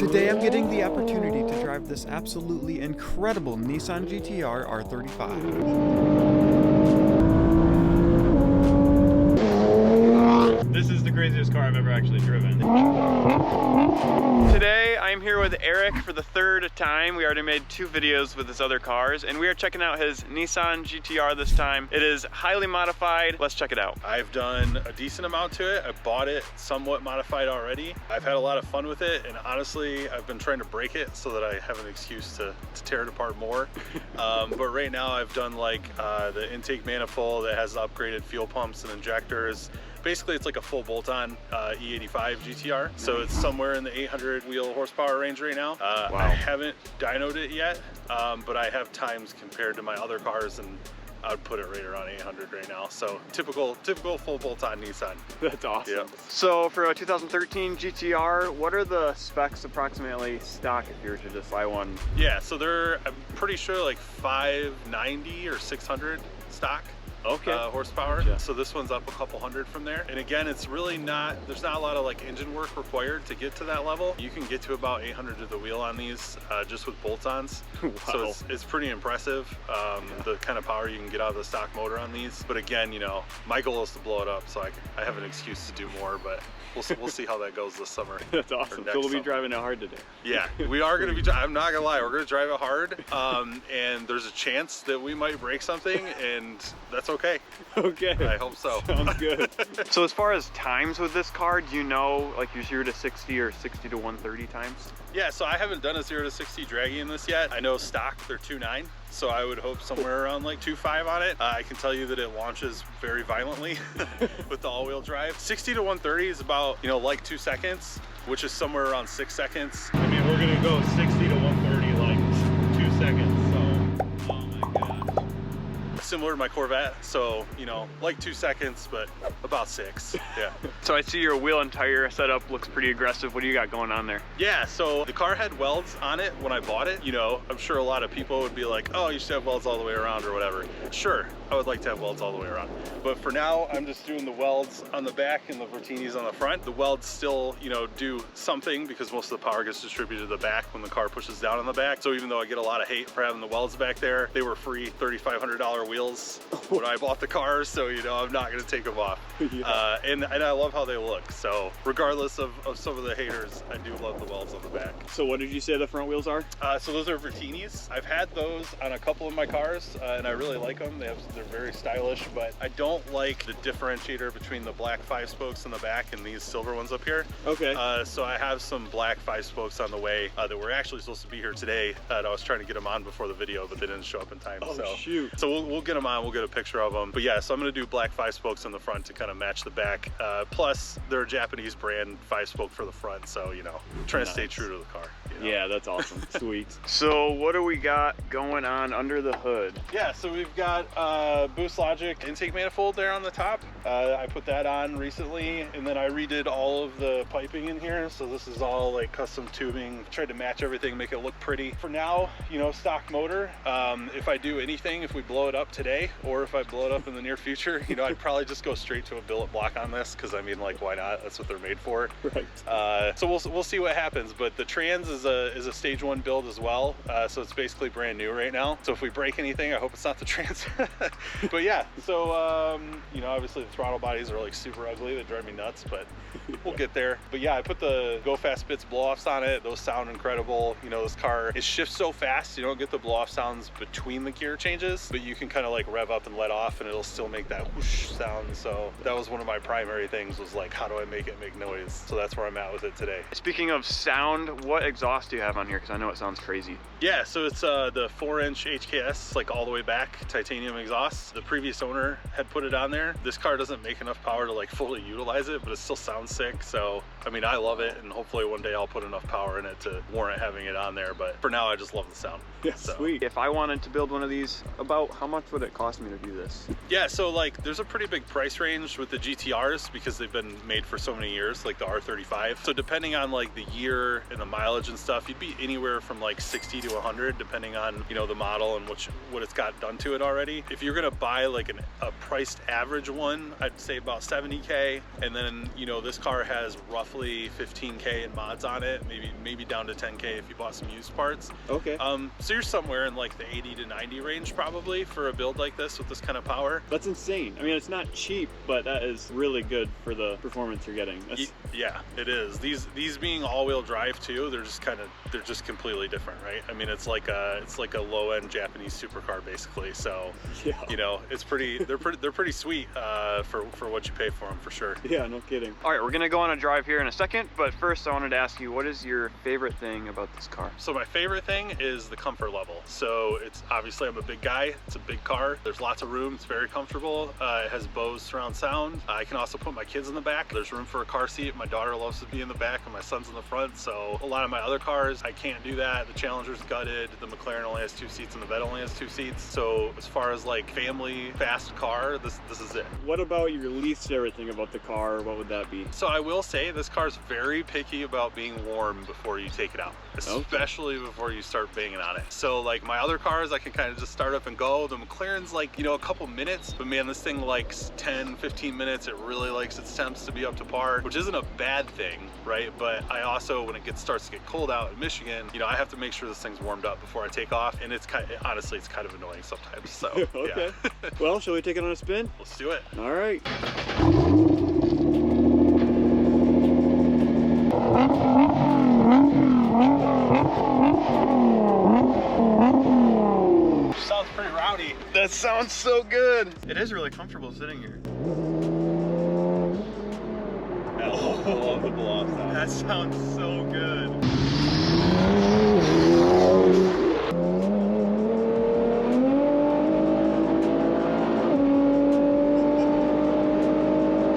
Today I'm getting the opportunity to drive this absolutely incredible Nissan GT-R R35. This is the craziest car I've ever actually driven. Today I'm here with Eric for the third time. We already made 2 videos with his other cars, and we are checking out his Nissan GT-R this time. It is highly modified. Let's check it out. I've done a decent amount to it. I bought it somewhat modified already. I've had a lot of fun with it, and honestly, I've been trying to break it so that I have an excuse to tear it apart more. But right now I've done like the intake manifold that has upgraded fuel pumps and injectors. Basically, it's like a full bolt-on E85 GTR. So it's somewhere in the 800 wheel horsepower range right now. Wow. I haven't dynoed it yet, but I have times compared to my other cars, and I would put it right around 800 right now. So typical full bolt-on Nissan. That's awesome. Yep. So for a 2013 GT-R, what are the specs approximately stock if you were to just buy one? Yeah, so they're, I'm pretty sure like 590 or 600 stock. Okay. Horsepower. Gotcha. So this one's up a couple hundred from there. And again, it's really not, there's not a lot of like engine work required to get to that level. You can get to about 800 to the wheel on these just with bolt-ons. Wow. So it's pretty impressive, the kind of power you can get out of the stock motor on these. But again, you know, my goal is to blow it up, so I have an excuse to do more, but we'll see how that goes this summer. That's awesome. So we'll be driving it hard today. Yeah, we are going to be, I'm not gonna lie, we're going to drive it hard, and there's a chance that we might break something, and that's okay. Okay. I hope so. Sounds good. So as far as times with this car, do you know like your 0 to 60 or 60 to 130 times? Yeah, so I haven't done a 0 to 60 draggy in this yet. I know stock, they're 2.9, so I would hope somewhere around like 2.5 on it. I can tell you that it launches very violently with the all-wheel drive. 60 to 130 is about, you know, like 2 seconds, which is somewhere around 6 seconds. I mean, we're gonna go 60 to 130 like 2 seconds, so, oh my gosh. Similar to my Corvette, so, you know, like 2 seconds, but about 6, yeah. So I see your wheel and tire setup looks pretty aggressive. What do you got going on there? Yeah, so the car had welds on it when I bought it. You know, I'm sure a lot of people would be like, oh, you should have welds all the way around or whatever. Sure, I would like to have welds all the way around. But for now, I'm just doing the welds on the back and the Vertinis on the front. The welds still, you know, do something because most of the power gets distributed to the back when the car pushes down on the back. So even though I get a lot of hate for having the welds back there, they were free $3,500 wheels when I bought the car. So, you know, I'm not gonna take them off. Yeah. And I love how they look. So regardless of some of the haters, I do love the welds on the back. So what did you say the front wheels are? So those are Vertinis. I've had those on a couple of my cars and I really like them. They're very stylish, but I don't like the differentiator between the black 5 spokes in the back and these silver ones up here. Okay. So I have some black 5 spokes on the way that were actually supposed to be here today. And I was trying to get them on before the video, but they didn't show up in time. Oh, so shoot. So we'll get them on. We'll get a picture of them. But yeah, so I'm going to do black 5 spokes on the front to kind of match the back. Plus, they're a Japanese brand 5-spoke for the front, so you know, trying to stay true to the car. You know? Yeah, that's awesome. Sweet. So what do we got going on under the hood? Yeah, so we've got BoostLogic intake manifold there on the top. I put that on recently, and then I redid all of the piping in here. So this is all like custom tubing. Tried to match everything, make it look pretty. For now, you know, stock motor. If I do anything, if we blow it up today, or if I blow it up in the near future, you know, I'd probably just go straight to a billet block on this, because I mean, like, why not? That's what they're made for. Right. So we'll see what happens. But the trans is a stage 1 build as well. So it's basically brand new right now. So if we break anything, I hope it's not the trans. But yeah, so you know, obviously the throttle bodies are like super ugly. They drive me nuts, but we'll get there. But yeah, I put the GoFastBits blow-offs on it. Those sound incredible. You know, this car, it shifts so fast, you don't get the blow-off sounds between the gear changes, but you can kind of like rev up and let off and it'll still make that whoosh sound. So that was one of my primary things, was like, how do I make it make noise? So that's where I'm at with it today. Speaking of sound, what exhaust do you have on here? Because I know it sounds crazy. Yeah, so it's the 4-inch HKS, like all the way back, titanium exhaust. The previous owner had put it on there. This car doesn't make enough power to like fully utilize it, but it still sounds sick. So, I mean, I love it, and hopefully one day I'll put enough power in it to warrant having it on there. But for now, I just love the sound. Yeah, so. Sweet. If I wanted to build one of these, about how much would it cost me to do this? Yeah, so like there's a pretty big price range with the GTRs because they've been made for so many years, like the R35. So depending on like the year and the mileage and stuff, you'd be anywhere from like 60 to 100 depending on, you know, the model and what it's got done to it already. If you're gonna buy like a priced average one, I'd say about 70K, and then, you know, this car has roughly 15K in mods on it, maybe down to 10K if you bought some used parts. Okay. So you're somewhere in like the 80 to 90 range probably for a build like this with this kind of power. That's insane. I mean, it's not cheap, but that is really good for the performance you're getting. Yeah, it is. These being all-wheel drive too, they're just completely different, right? I mean, it's like a low-end Japanese supercar basically. So, yeah. You know, they're pretty sweet for what you pay for them, for sure. Yeah, no kidding. All right, we're gonna go on a drive here in a second, but first I wanted to ask you, what is your favorite thing about this car? So my favorite thing is the comfort level. So it's obviously, I'm a big guy, it's a big car, there's lots of room, it's very comfortable, it has Bose surround sound. I can also put my kids in the back, there's room for a car seat. My daughter loves to be in the back and my son's in the front, so a lot of my other cars, I can't do that. The Challenger's gutted, the McLaren only has 2 seats and the Vet only has 2 seats. So as far as like family fast car, this is it. What about your least favorite thing about the car? What would that be? So I will say this car's very picky about being warm before you take it out, especially before you start banging on it. So like my other cars, I can kind of just start up and go. The McLaren's like, you know, a couple minutes, but man, this thing likes 10, 15 minutes. It really likes its temps to be up to par, which isn't a bad thing, right? But I also, when it starts to get cold out in Michigan, you know, I have to make sure this thing's warmed up before I take off, and honestly, it's kind of annoying sometimes. So okay. Yeah. Well, shall we take it on a spin? Let's do it. All right. Sounds pretty rowdy. That sounds so good. It is really comfortable sitting here. I love the blow-off sound. That sounds so good.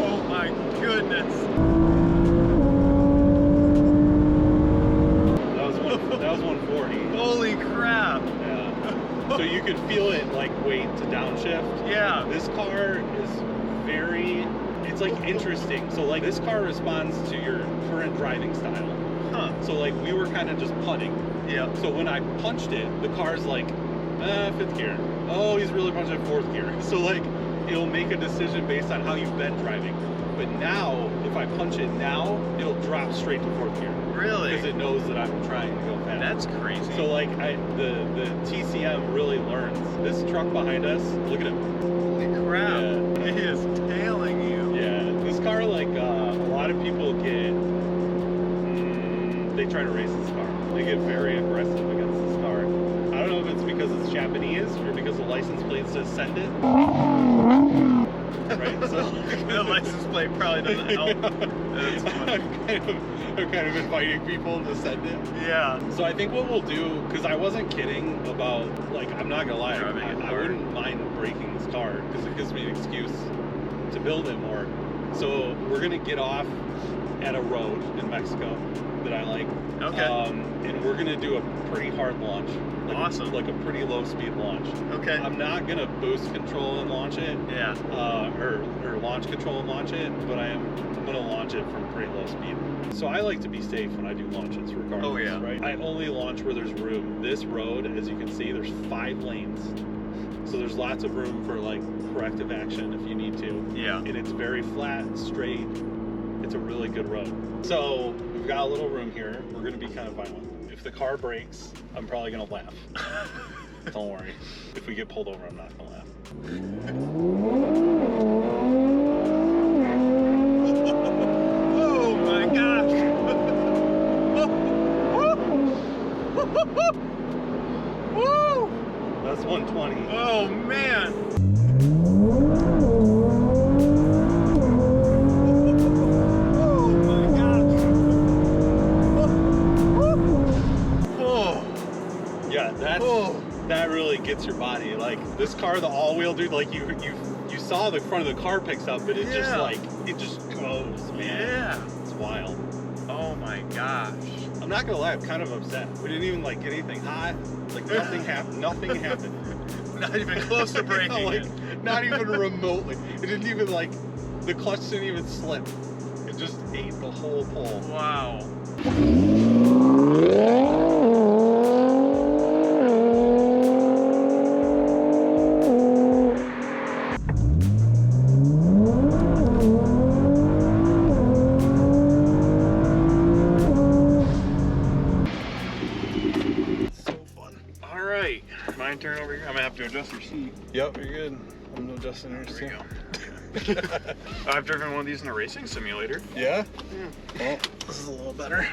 Oh my goodness. That was 140. Holy crap. Yeah. So you could feel it like weight to downshift. Yeah. This car is it's like interesting. So like this car responds to your current driving style. Huh. So like we were kind of just putting. Yeah. So when I punched it, the car's like, 5th gear. Oh, he's really punching 4th gear. So like it'll make a decision based on how you've been driving. But now, if I punch it now, it'll drop straight to 4th gear. Really? Because it knows that I'm trying to go fast. That's crazy. So like the TCM really learns. This truck behind us, look at him. Holy crap. Yeah. He is tailing you. Yeah, this car, like a lot of people they try to race this car. They get very aggressive against this car. I don't know if it's because it's Japanese or because the license plate says send it. Right, so The license plate probably doesn't help. That's funny. I'm kind of inviting people to send it. Yeah. So I think what we'll do, because I wasn't kidding about, like, I'm not gonna lie, I wouldn't mind breaking this car because it gives me an excuse to build it more. So we're gonna get off at a road in Mexico that I like. Okay. And we're gonna do a pretty hard launch. Like, awesome. Like a pretty low speed launch. Okay. I'm not gonna boost control and launch it. Yeah. Or launch control and launch it, but I'm gonna launch it from pretty low speed. So I like to be safe when I do launches regardless. Oh, yeah. Right? I only launch where there's room. This road, as you can see, there's 5 lanes. So there's lots of room for like corrective action if you need to. Yeah. And it's very flat, straight. It's a really good road. So we've got a little room here. We're gonna be kind of violent. If the car breaks, I'm probably gonna laugh. Don't worry. If we get pulled over, I'm not gonna laugh. Oh my gosh. Woo! That's 120. Oh man. Oh my gosh. Oh. Yeah, that really gets your body. Like this car, the all-wheel dude, like you saw the front of the car picks up, but it just like it just goes, man. Yeah. It's wild. Oh my gosh. I'm not gonna lie, I'm kind of upset. We didn't even like get anything hot. Like nothing happened. Nothing happened. Not even close to breaking Like, it. not even remotely. It didn't even like the clutch didn't even slip. It just ate the whole pole. Wow. right. My turn over here. I'm gonna have to adjust your seat. Yep, you're good. I'm adjusting yours too. I've driven one of these in a racing simulator. Yeah? Well, this is a little better.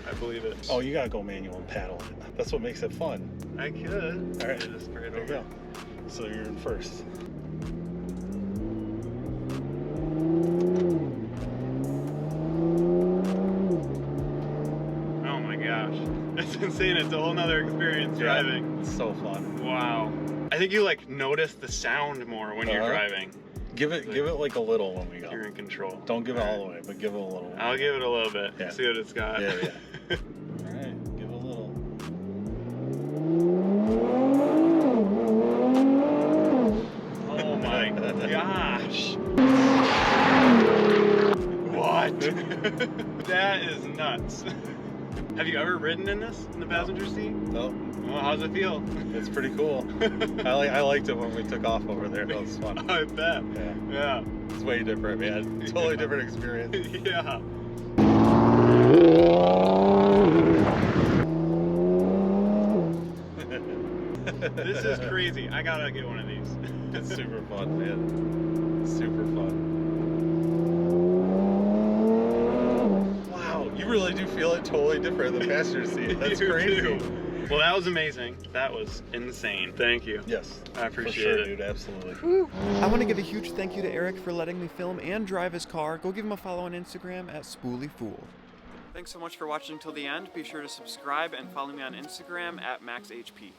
I believe it. Oh, you gotta go manual and paddle it. That's what makes it fun. I could. All right, Just right there you over. go. So you're in first. Oh my gosh. It's insane. It's a whole nother experience driving. It's so fun. Wow. I think you like notice the sound more when you're driving. Give it like a little when we go. You're in control. Don't give it all the way, but give it a little. I'll give it a little bit. Yeah. See what it's got. Yeah, yeah. All right, give it a little. Oh my gosh. What? That is nuts. Have you ever ridden in this, in the passenger seat? No, Well, how's it feel? it's pretty cool. I liked it when we took off over there. That was fun. I bet. Yeah, Yeah. it's way different, man. Totally different experience. Yeah. This is crazy. I gotta get one of these. It's super fun, man. Super fun. Wow, you really do feel it totally different in the passenger seat. That's You crazy. do. Well, that was amazing. That was insane. Thank you. Yes, I appreciate for sure, it. dude. Absolutely. I want to give a huge thank you to Eric for letting me film and drive his car. Go give him a follow on Instagram at SpoolieFool. Thanks so much for watching till the end. Be sure to subscribe and follow me on Instagram at MaxHP.